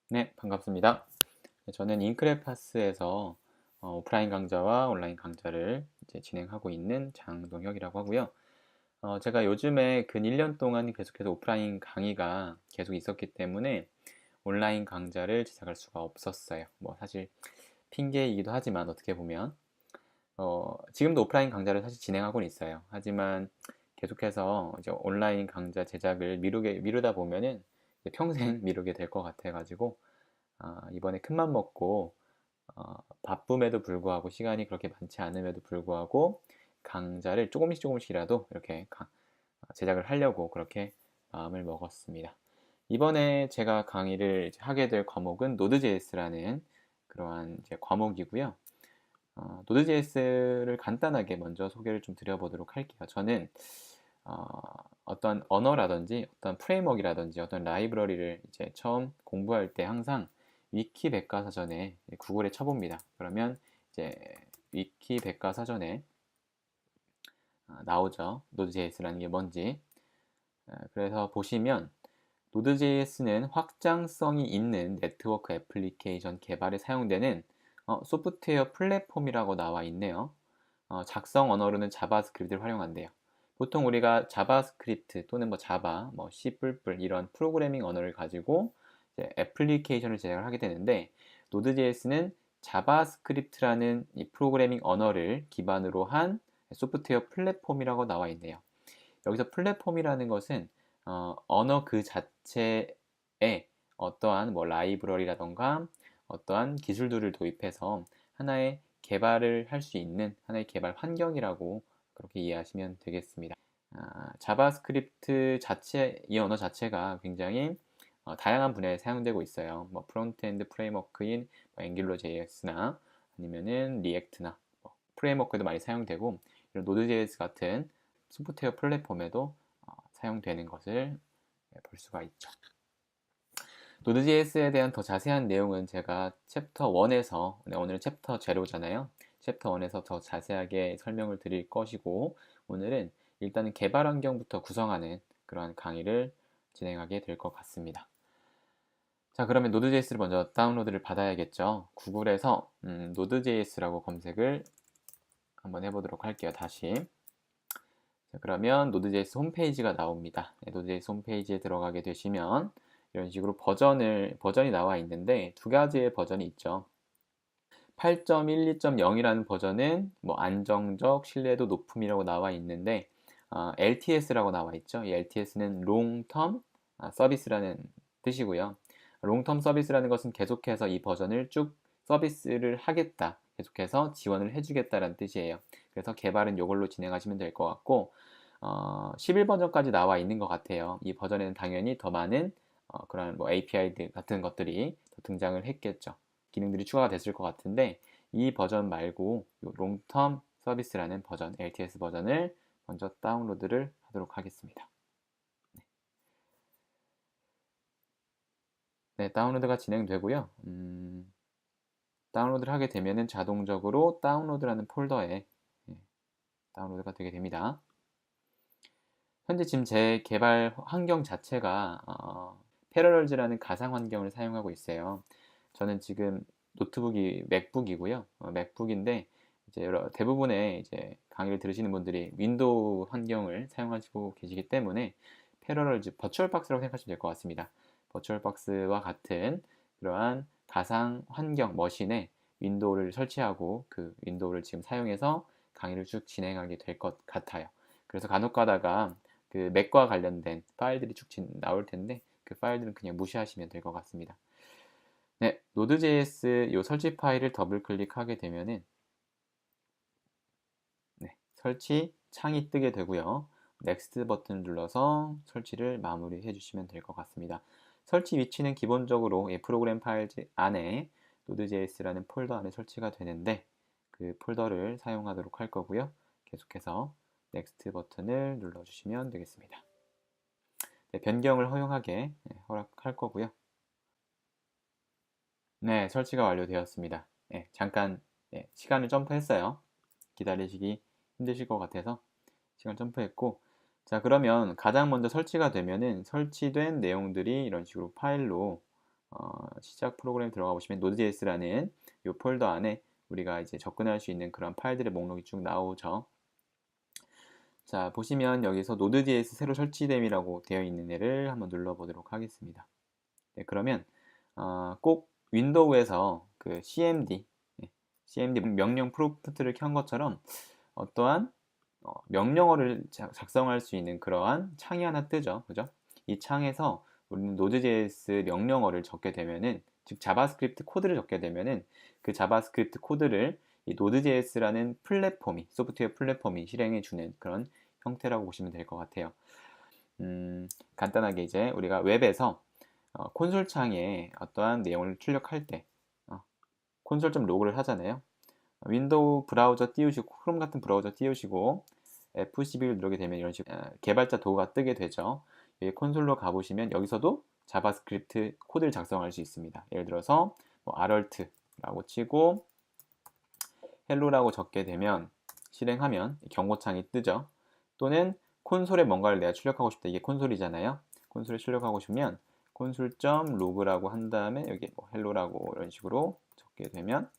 네, 반갑습니다. 저는 인크레파스에서 오프라인 강좌와 온라인 강좌를 이제 진행하고 있는 장동혁이라고 하고요. 제가 요즘에 근 1년 동안 계속해서 오프라인 강의가 계속 있었기 때문에 온라인 강좌를 제작할 수가 없었어요. 뭐 사실 핑계이기도 하지만 어떻게 보면 지금도 오프라인 강좌를 사실 진행하고는 있어요. 하지만 계속해서 이제 온라인 강좌 제작을 미루다 보면은 이제 평생 미루게 될 것 같아가지고 이번에 큰맘 먹고 바쁨에도 불구하고 시간이 그렇게 많지 않음에도 불구하고 강좌를 조금씩이라도 이렇게 제작을 하려고 그렇게 마음을 먹었습니다. 이번에 제가 강의를 이제 하게 될 과목은 Node.js라는 그러한 이제 과목이고요. Node.js를 간단하게 먼저 소개를 좀 드려보도록 할게요. 저는 어, 어떤 언어라든지 어떤 프레임워크라든지 어떤 라이브러리를 이제 처음 공부할 때 항상 위키 백과사전에 구글에 쳐봅니다. 그러면 이제 위키 백과사전에 나오죠. Node.js라는 게 뭔지. 그래서 보시면 Node.js는 확장성이 있는 네트워크 애플리케이션 개발에 사용되는 소프트웨어 플랫폼이라고 나와 있네요. 작성 언어로는 자바스크립트를 활용한대요. 보통 우리가 자바스크립트 또는 뭐 자바, 뭐 C++ 이런 프로그래밍 언어를 가지고 이제 애플리케이션을 제작을 하게 되는데 Node.js는 자바스크립트라는 이 프로그래밍 언어를 기반으로 한 소프트웨어 플랫폼이라고 나와 있네요. 여기서 플랫폼이라는 것은 언어 그 자체에 어떠한 뭐 라이브러리라던가 어떠한 기술들을 도입해서 하나의 개발을 할 수 있는 하나의 개발 환경이라고 그렇게 이해하시면 되겠습니다. 자바스크립트 자체, 이 언어 자체가 굉장히 다양한 분야에 사용되고 있어요. 뭐 프론트엔드 프레임워크인 뭐 앵귤러 JS나 아니면은 리액트나 뭐 프레임워크도 많이 사용되고 이런 노드.js 같은 소프트웨어 플랫폼에도 사용되는 것을 볼 수가 있죠. 노드.js에 대한 더 자세한 내용은 제가 챕터 1에서 오늘은 챕터 제로잖아요. 챕터 1에서 더 자세하게 설명을 드릴 것이고 오늘은 일단은 개발 환경부터 구성하는 그러한 강의를 진행하게 될 것 같습니다. 자, 그러면 노드.js를 먼저 다운로드를 받아야겠죠. 구글에서 노드.js라고 검색을 한번 해보도록 할게요. 다시. 자, 그러면 노드.js 홈페이지가 나옵니다. 네, 노드.js 홈페이지에 들어가게 되시면 이런 식으로 버전이 나와 있는데 두 가지의 버전이 있죠. 8.1, 2.0이라는 버전은 뭐 안정적, 신뢰도 높음이라고 나와 있는데 LTS라고 나와 있죠. 이 LTS는 Long Term Service라는 뜻이고요. Long Term Service라는 것은 계속해서 이 버전을 쭉 서비스를 하겠다, 계속해서 지원을 해주겠다라는 뜻이에요. 그래서 개발은 이걸로 진행하시면 될 것 같고 11버전까지 나와 있는 것 같아요. 이 버전에는 당연히 더 많은 그런 뭐 API 같은 것들이 더 등장을 했겠죠. 기능들이 추가가 됐을 것 같은데 이 버전 말고 롱텀 서비스라는 버전, LTS 버전을 먼저 다운로드를 하도록 하겠습니다. 네, 다운로드가 진행되고요. 다운로드를 하게 되면은 자동적으로 다운로드라는 폴더에 다운로드가 되게 됩니다. 현재 지금 제 개발 환경 자체가 패러럴즈라는 가상 환경을 사용하고 있어요. 저는 지금 노트북이 맥북이고요. 맥북인데 이제 대부분의 이제 강의를 들으시는 분들이 윈도우 환경을 사용하시고 계시기 때문에 패러럴즈 버추얼박스라고 생각하시면 될 것 같습니다. 버추얼박스와 같은 그러한 가상 환경 머신에 윈도우를 설치하고 그 윈도우를 지금 사용해서 강의를 쭉 진행하게 될 것 같아요. 그래서 간혹 가다가 그 맥과 관련된 파일들이 쭉 나올 텐데 그 파일들은 그냥 무시하시면 될 것 같습니다. 네, Node.js 요 설치 파일을 더블 클릭하게 되면은 네, 설치 창이 뜨게 되고요. 넥스트 버튼을 눌러서 설치를 마무리해 주시면 될 것 같습니다. 설치 위치는 기본적으로 프로그램 파일 안에 Node.js라는 폴더 안에 설치가 되는데 그 폴더를 사용하도록 할 거고요. 계속해서 넥스트 버튼을 눌러주시면 되겠습니다. 네, 변경을 허용하게 허락할 거고요. 네, 설치가 완료되었습니다. 네, 잠깐 시간을 점프했어요. 기다리시기 힘드실 것 같아서 시간 점프했고, 자, 그러면 가장 먼저 설치가 되면은 설치된 내용들이 이런 식으로 파일로 시작 프로그램 들어가 보시면 Node.js라는 이 폴더 안에 우리가 이제 접근할 수 있는 그런 파일들의 목록이 쭉 나오죠. 자, 보시면 여기서 Node.js 새로 설치됨이라고 되어 있는 애를 한번 눌러보도록 하겠습니다. 네, 그러면 꼭 윈도우에서 그 cmd 명령 프롬프트를 켠 것처럼 어떠한 명령어를 작성할 수 있는 그러한 창이 하나 뜨죠. 그죠? 이 창에서 우리는 Node.js 명령어를 적게 되면은, 즉 자바스크립트 코드를 적게 되면은 그 자바스크립트 코드를 이 Node.js라는 소프트웨어 플랫폼이 실행해 주는 그런 형태라고 보시면 될 것 같아요. 간단하게 이제 우리가 웹에서 콘솔 창에 어떠한 내용을 출력할 때 콘솔 좀 로그를 하잖아요. 윈도우 브라우저 띄우시고 크롬 같은 브라우저 띄우시고 F11을 누르게 되면 이런 식으로 개발자 도구가 뜨게 되죠. 여기 콘솔로 가보시면 여기서도 자바스크립트 코드를 작성할 수 있습니다. 예를 들어서 뭐 alert 라고 치고 헬로라고 적게 되면 실행하면 경고창이 뜨죠. 또는 콘솔에 뭔가를 내가 출력하고 싶다. 이게 콘솔이잖아요. 콘솔에 출력하고 싶으면 콘솔.log라고 한 다음에 여기 뭐 헬로라고 이런 식으로 적게 되면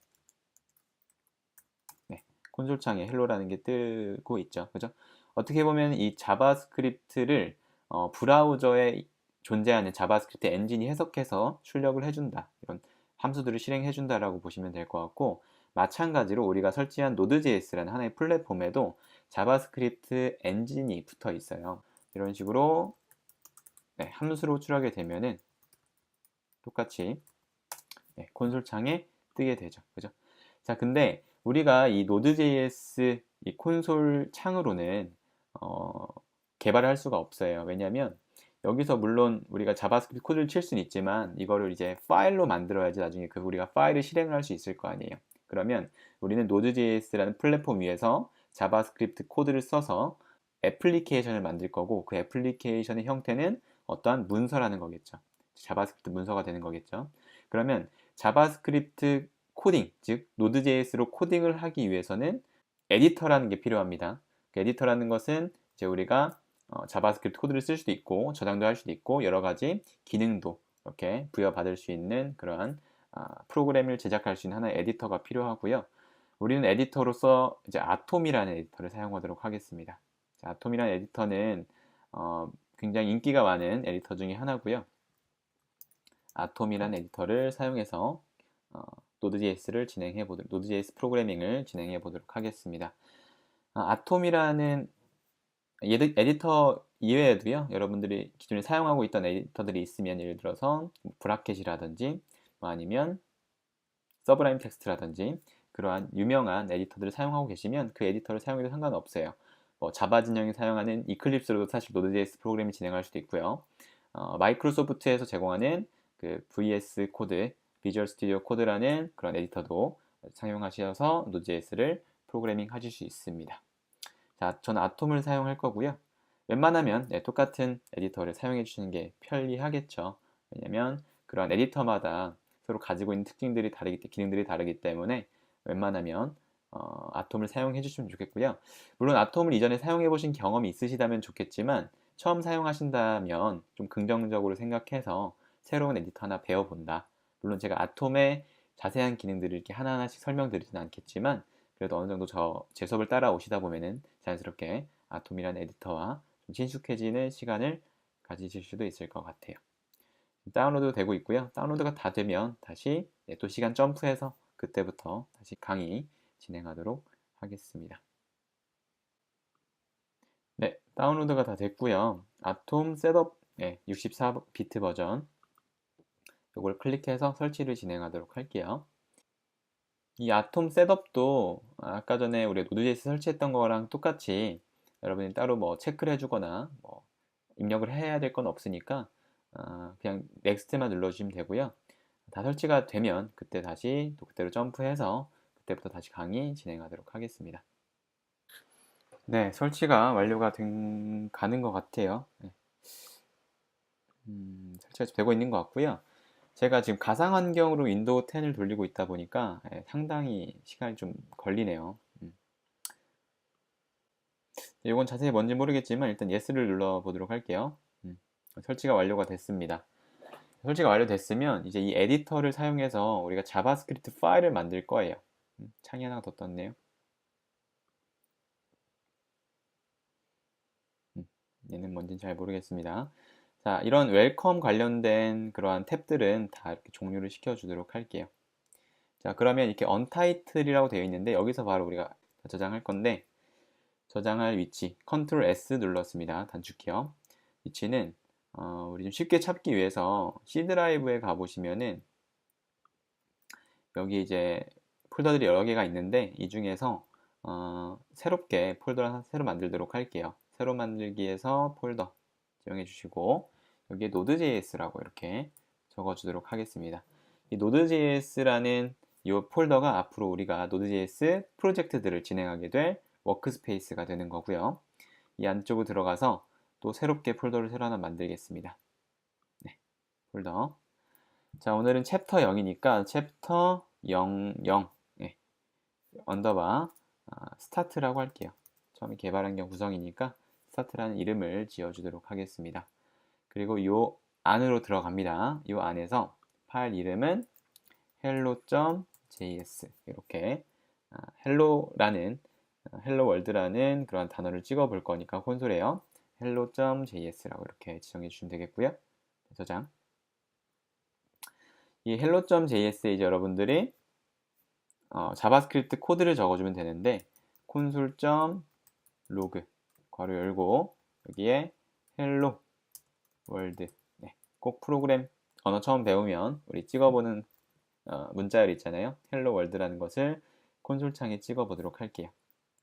콘솔 창에 헬로라는 게 뜨고 있죠. 그죠? 어떻게 보면 이 자바스크립트를 브라우저에 존재하는 자바스크립트 엔진이 해석해서 출력을 해준다. 이런 함수들을 실행해준다라고 보시면 될 것 같고, 마찬가지로 우리가 설치한 Node.js라는 하나의 플랫폼에도 자바스크립트 엔진이 붙어 있어요. 이런 식으로 함수로 출하게 되면은 똑같이 콘솔 창에 뜨게 되죠. 그죠? 자, 근데 우리가 이 Node.js 이 콘솔 창으로는 개발을 할 수가 없어요. 왜냐하면 여기서 물론 우리가 자바스크립트 코드를 칠 수는 있지만 이거를 이제 파일로 만들어야지 나중에 그 우리가 파일을 실행을 할 수 있을 거 아니에요. 그러면 우리는 Node.js라는 플랫폼 위에서 자바스크립트 코드를 써서 애플리케이션을 만들 거고, 그 애플리케이션의 형태는 어떠한 문서라는 거겠죠. 자바스크립트 문서가 되는 거겠죠. 그러면 자바스크립트 코딩, 즉 Node.js로 코딩을 하기 위해서는 에디터라는 게 필요합니다. 그 에디터라는 것은 이제 우리가 자바스크립트 코드를 쓸 수도 있고 저장도 할 수도 있고 여러 가지 기능도 이렇게 부여받을 수 있는 그러한 프로그램을 제작할 수 있는 하나의 에디터가 필요하고요. 우리는 에디터로서 이제 아톰이라는 에디터를 사용하도록 하겠습니다. 자, 아톰이라는 에디터는 굉장히 인기가 많은 에디터 중에 하나고요. 아톰이라는 에디터를 사용해서 Node.js 프로그래밍을 진행해 보도록 하겠습니다. 아톰이라는 에디터 이외에도요, 여러분들이 기존에 사용하고 있던 에디터들이 있으면, 예를 들어서 브라켓이라든지 아니면 서브라임 텍스트라든지 그러한 유명한 에디터들을 사용하고 계시면 그 에디터를 사용해도 상관없어요. 자바 진영이 사용하는 이클립스로도 사실 Node.js 프로그램이 진행할 수도 있고요. 마이크로소프트에서 제공하는 그 VS 코드, 비주얼 스튜디오 코드라는 그런 에디터도 사용하셔서 Node.js를 프로그래밍 하실 수 있습니다. 자, 저는 아톰을 사용할 거고요. 웬만하면 똑같은 에디터를 사용해 주시는 게 편리하겠죠. 왜냐면 그런 에디터마다 서로 가지고 있는 기능들이 다르기 때문에 웬만하면 아톰을 사용해 주시면 좋겠고요. 물론 아톰을 이전에 사용해 보신 경험이 있으시다면 좋겠지만 처음 사용하신다면 좀 긍정적으로 생각해서 새로운 에디터 하나 배워본다. 물론 제가 아톰의 자세한 기능들을 이렇게 하나하나씩 설명드리진 않겠지만 그래도 어느 정도 제 수업을 따라오시다 보면은 자연스럽게 아톰이라는 에디터와 좀 친숙해지는 시간을 가지실 수도 있을 것 같아요. 다운로드 되고 있고요. 다운로드가 다 되면 다시 또 시간 점프해서 그때부터 다시 강의 진행하도록 하겠습니다. 네, 다운로드가 다 됐고요. 아톰 셋업 64비트 버전 이걸 클릭해서 설치를 진행하도록 할게요. 이 아톰 셋업도 아까 전에 우리 Node.js 설치했던 거랑 똑같이 여러분이 따로 뭐 체크를 해주거나 뭐 입력을 해야 될 건 없으니까 그냥 넥스트만 눌러주시면 되고요. 다 설치가 되면 그때 다시 또 그때로 점프해서 그때부터 다시 강의 진행하도록 하겠습니다. 네, 설치가 완료가 가는 것 같아요. 네. 설치가 되고 있는 것 같고요. 제가 지금 가상 환경으로 윈도우 10을 돌리고 있다 보니까 상당히 시간이 좀 걸리네요. 이건 자세히 뭔지 모르겠지만 일단 예스를 눌러 보도록 할게요. 설치가 완료가 됐습니다. 설치가 완료됐으면 이제 이 에디터를 사용해서 우리가 자바스크립트 파일을 만들 거예요. 창이 하나 더 떴네요. 얘는 뭔지는 잘 모르겠습니다. 자, 이런 웰컴 관련된 그러한 탭들은 다 이렇게 종료를 시켜주도록 할게요. 자, 그러면 이렇게 언타이틀이라고 되어 있는데 여기서 바로 우리가 저장할 건데 저장할 위치 컨트롤 S 눌렀습니다. 단축키요. 위치는 우리 좀 쉽게 찾기 위해서 C 드라이브에 가보시면은 여기 이제 폴더들이 여러 개가 있는데 이 중에서 새롭게 폴더를 하나 새로 만들도록 할게요. 새로 만들기에서 폴더 지정해 주시고 여기에 node.js라고 이렇게 적어 주도록 하겠습니다. 이 node.js라는 이 폴더가 앞으로 우리가 node.js 프로젝트들을 진행하게 될 워크스페이스가 되는 거고요. 이 안쪽으로 들어가서 또 새롭게 폴더를 새로 하나 만들겠습니다. 네, 폴더. 자, 오늘은 챕터 0이니까 챕터 00 네, 언더바 스타트라고 할게요. 처음에 개발 환경 구성이니까 스타트라는 이름을 지어주도록 하겠습니다. 그리고 이 안으로 들어갑니다. 이 안에서 파일 이름은 hello.js 이렇게 hello라는 hello world라는 그런 단어를 찍어 볼 거니까 콘솔에요. hello.js라고 이렇게 지정해 주시면 되겠고요. 저장. 이 hello.js에 이제 여러분들이 자바스크립트 코드를 적어주면 되는데 콘솔.log 괄호 열고 여기에 hello world 네, 꼭 프로그램 언어 처음 배우면 우리 찍어보는 문자열 있잖아요. hello world라는 것을 콘솔 창에 찍어보도록 할게요.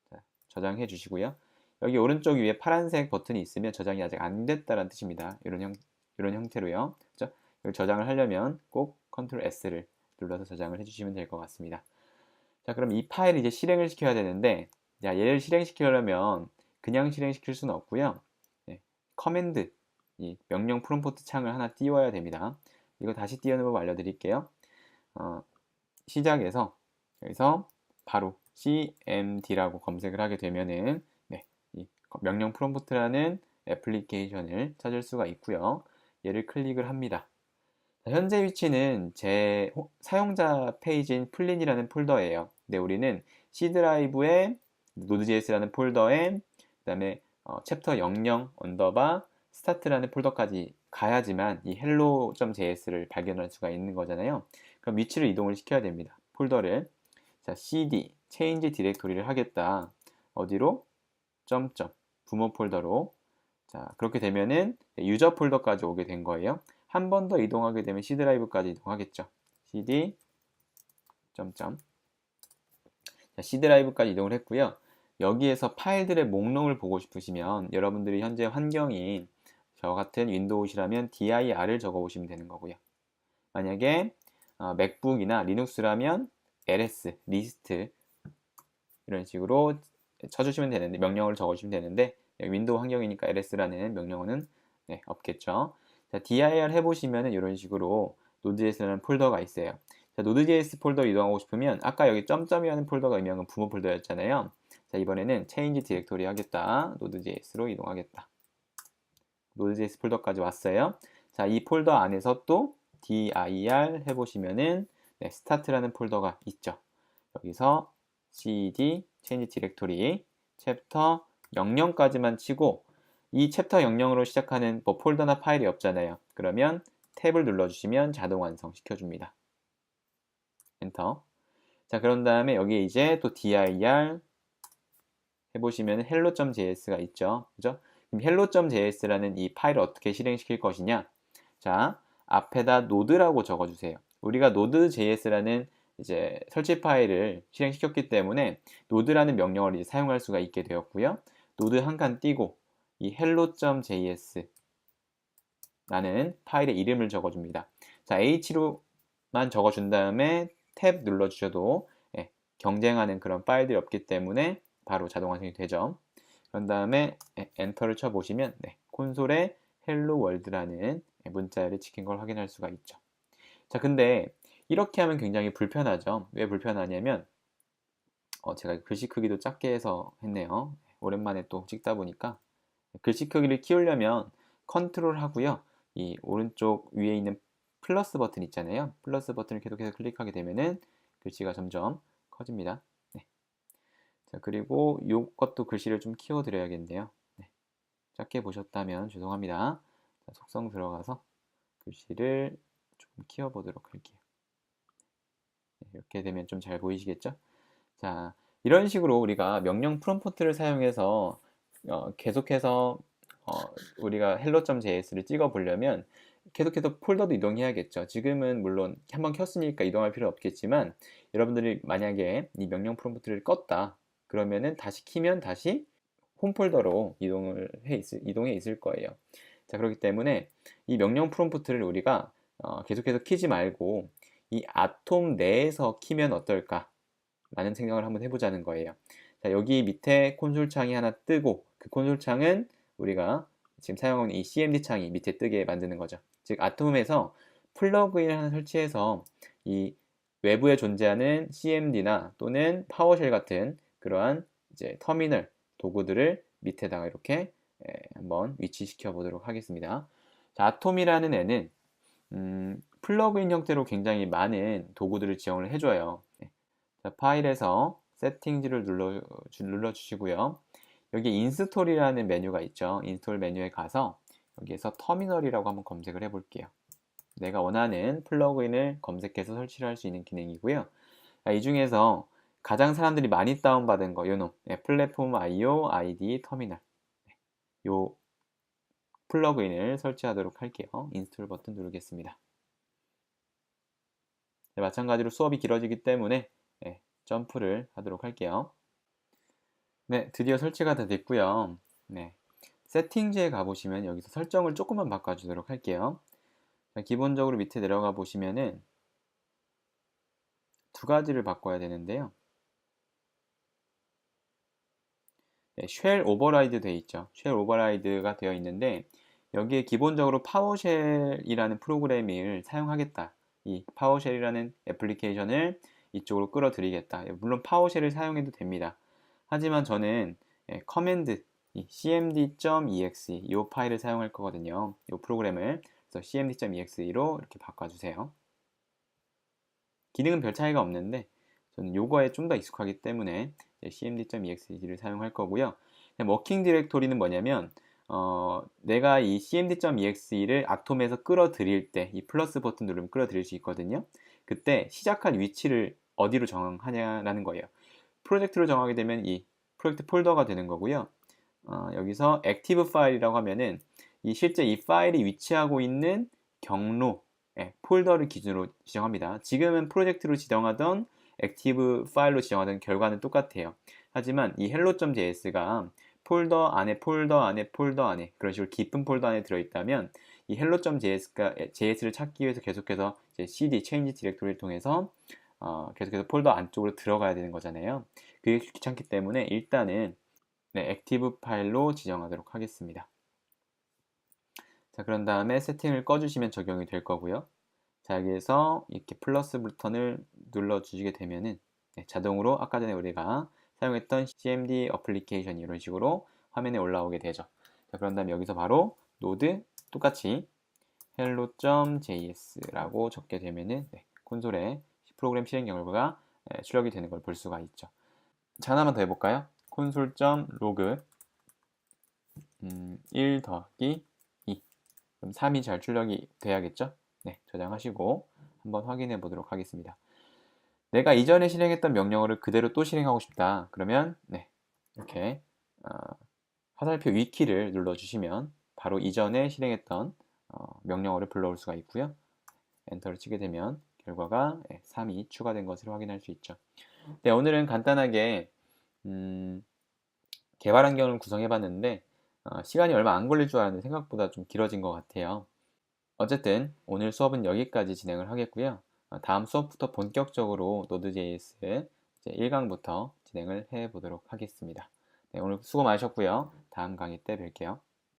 자, 저장해 주시고요. 여기 오른쪽 위에 파란색 버튼이 있으면 저장이 아직 안 됐다는 뜻입니다. 이런 형태로요. 그렇죠? 여기 저장을 하려면 꼭 컨트롤 S를 눌러서 저장을 해주시면 될 것 같습니다. 자, 그럼 이 파일을 이제 실행을 시켜야 되는데, 야, 얘를 실행시키려면 그냥 실행시킬 수는 없고요. 네, 커맨드, 이 명령 프롬프트 창을 하나 띄워야 됩니다. 이거 다시 띄우는 법 알려드릴게요. 시작해서 여기서 바로 cmd라고 검색을 하게 되면은 네, 이 명령 프롬프트라는 애플리케이션을 찾을 수가 있고요. 얘를 클릭을 합니다. 현재 위치는 제 사용자 페이지인 플린이라는 폴더예요. 근데 우리는 C 드라이브에 node.js라는 폴더에 그다음에 챕터 00 언더바 스타트라는 폴더까지 가야지만 이 hello.js를 발견할 수가 있는 거잖아요. 그럼 위치를 이동을 시켜야 됩니다. 폴더를 자 cd change 디렉토리를 하겠다. 어디로? 점점 부모 폴더로 자 그렇게 되면은 유저 폴더까지 오게 된 거예요. 한 번 더 이동하게 되면 C 드라이브까지 이동하겠죠. cd 점점 자, C 드라이브까지 이동을 했고요. 여기에서 파일들의 목록을 보고 싶으시면 여러분들이 현재 환경이 저 같은 윈도우시라면 dir을 적어 보시면 되는 거고요. 만약에 맥북이나 리눅스라면 ls, 리스트 이런 식으로 쳐주시면 되는데 명령을 적어주시면 되는데 윈도우 환경이니까 ls라는 명령어는 네, 없겠죠. 자, dir 해보시면은 이런 식으로 node.js라는 폴더가 있어요. 자, node.js 폴더 이동하고 싶으면 아까 여기 점점이라는 폴더가 의미한 건 부모 폴더였잖아요. 자, 이번에는 change 디렉토리 하겠다. node.js로 이동하겠다. node.js 폴더까지 왔어요. 자, 이 폴더 안에서 또 dir 해보시면은 네, start라는 폴더가 있죠. 여기서 cd change 디렉토리 챕터 00까지만 치고 이 챕터 00으로 시작하는 뭐 폴더나 파일이 없잖아요. 그러면 탭을 눌러주시면 자동 완성시켜줍니다. 엔터. 자, 그런 다음에 여기에 이제 또 dir 해보시면 hello.js가 있죠. 그죠? 그럼 hello.js라는 이 파일을 어떻게 실행시킬 것이냐? 자, 앞에다 node라고 적어주세요. 우리가 node.js라는 이제 설치 파일을 실행시켰기 때문에 node라는 명령어를 이제 사용할 수가 있게 되었고요. node 한 칸 띄고 이 hello.js 라는 파일의 이름을 적어줍니다. 자, h로만 적어준 다음에 탭 눌러주셔도 예, 경쟁하는 그런 파일들이 없기 때문에 바로 자동 완성이 되죠. 그런 다음에 엔터를 쳐보시면 네, 콘솔에 hello world라는 문자열이 찍힌 걸 확인할 수가 있죠. 자, 근데 이렇게 하면 굉장히 불편하죠. 왜 불편하냐면 제가 글씨 크기도 작게 해서 했네요. 오랜만에 또 찍다 보니까 글씨 크기를 키우려면 컨트롤 하고요. 이 오른쪽 위에 있는 플러스 버튼 있잖아요. 플러스 버튼을 계속해서 클릭하게 되면은 글씨가 점점 커집니다. 네. 자, 그리고 이것도 글씨를 좀 키워드려야겠네요. 네. 작게 보셨다면 죄송합니다. 자, 속성 들어가서 글씨를 조금 키워보도록 할게요. 네, 이렇게 되면 좀 잘 보이시겠죠? 자, 이런 식으로 우리가 명령 프롬프트를 사용해서 계속해서 어, 우리가 hello.js를 찍어 보려면 계속해서 폴더도 이동해야겠죠. 지금은 물론 한번 켰으니까 이동할 필요 없겠지만 여러분들이 만약에 이 명령 프롬프트를 껐다 그러면은 다시 키면 다시 홈 폴더로 이동해 있을 거예요. 자, 그렇기 때문에 이 명령 프롬프트를 우리가 계속해서 키지 말고 이 아톰 내에서 키면 어떨까 라는 생각을 한번 해보자는 거예요. 자, 여기 밑에 콘솔 창이 하나 뜨고 그 콘솔 창은 우리가 지금 사용하는 이 CMD 창이 밑에 뜨게 만드는 거죠. 즉 아톰에서 플러그인을 하나 설치해서 이 외부에 존재하는 CMD나 또는 파워쉘 같은 그러한 이제 터미널 도구들을 밑에다가 이렇게 한번 위치시켜 보도록 하겠습니다. 자, 아톰이라는 애는 플러그인 형태로 굉장히 많은 도구들을 지원을 해줘요. 자, 파일에서 세팅지를 눌러주시고요. 여기 인스톨이라는 메뉴가 있죠. 인스톨 메뉴에 가서 여기에서 터미널이라고 한번 검색을 해볼게요. 내가 원하는 플러그인을 검색해서 설치를 할 수 있는 기능이고요. 자, 이 중에서 가장 사람들이 많이 다운받은 거, 요놈, 플랫폼 IO ID 터미널. 요 플러그인을 설치하도록 할게요. 인스톨 버튼 누르겠습니다. 네, 마찬가지로 수업이 길어지기 때문에 점프를 하도록 할게요. 네, 드디어 설치가 다 됐고요. 네, 세팅지에 가보시면 여기서 설정을 조금만 바꿔주도록 할게요. 자, 기본적으로 밑에 내려가 보시면은 두 가지를 바꿔야 되는데요. 네, 쉘 오버라이드 되어 있죠. 쉘 오버라이드가 되어 있는데 여기에 기본적으로 파워쉘이라는 프로그램을 사용하겠다. 이 파워쉘이라는 애플리케이션을 이쪽으로 끌어들이겠다. 물론 파워쉘을 사용해도 됩니다. 하지만 저는 커맨드 cmd.exe 이 파일을 사용할 거거든요. 이 프로그램을 그래서 cmd.exe로 이렇게 바꿔주세요. 기능은 별 차이가 없는데 저는 요거에 좀 더 익숙하기 때문에 cmd.exe를 사용할 거고요. 워킹 디렉토리는 뭐냐면 내가 이 cmd.exe를 아톰에서 끌어들일 때 이 플러스 버튼 누르면 끌어들일 수 있거든요. 그때 시작한 위치를 어디로 정하냐라는 거예요. 프로젝트로 정하게 되면 이 프로젝트 폴더가 되는 거고요. 여기서 액티브 파일이라고 하면은 실제 이 파일이 위치하고 있는 경로, 폴더를 기준으로 지정합니다. 지금은 프로젝트로 지정하던 액티브 파일로 지정하던 결과는 똑같아요. 하지만 이 hello.js가 폴더 안에 폴더 안에 폴더 안에 그런 식으로 깊은 폴더 안에 들어있다면 이 hello.js를 찾기 위해서 계속해서 cd, change 디렉토리를 통해서 계속해서 폴더 안쪽으로 들어가야 되는 거잖아요. 그게 귀찮기 때문에 일단은 액티브 파일로 지정하도록 하겠습니다. 자, 그런 다음에 세팅을 꺼주시면 적용이 될 거고요. 자, 여기에서 이렇게 플러스 버튼을 눌러주시게 되면은 자동으로 아까 전에 우리가 사용했던 CMD 어플리케이션이 이런 식으로 화면에 올라오게 되죠. 자, 그런 다음에 여기서 바로 노드 똑같이 hello.js라고 적게 되면은 콘솔에 프로그램 실행 결과가 출력이 되는 걸 볼 수가 있죠. 자, 하나만 더 해볼까요? console.log 1 더하기 2 그럼 3이 잘 출력이 돼야겠죠? 네, 저장하시고 한번 확인해 보도록 하겠습니다. 내가 이전에 실행했던 명령어를 그대로 또 실행하고 싶다. 그러면 이렇게 화살표 위키를 눌러주시면 바로 이전에 실행했던 명령어를 불러올 수가 있고요. 엔터를 치게 되면 결과가 3이 추가된 것을 확인할 수 있죠. 네, 오늘은 간단하게 개발 환경을 구성해 봤는데 시간이 얼마 안 걸릴 줄 알았는데 생각보다 좀 길어진 것 같아요. 어쨌든 오늘 수업은 여기까지 진행을 하겠고요. 다음 수업부터 본격적으로 Node.js 1강부터 진행을 해 보도록 하겠습니다. 네, 오늘 수고 많으셨고요. 다음 강의 때 뵐게요.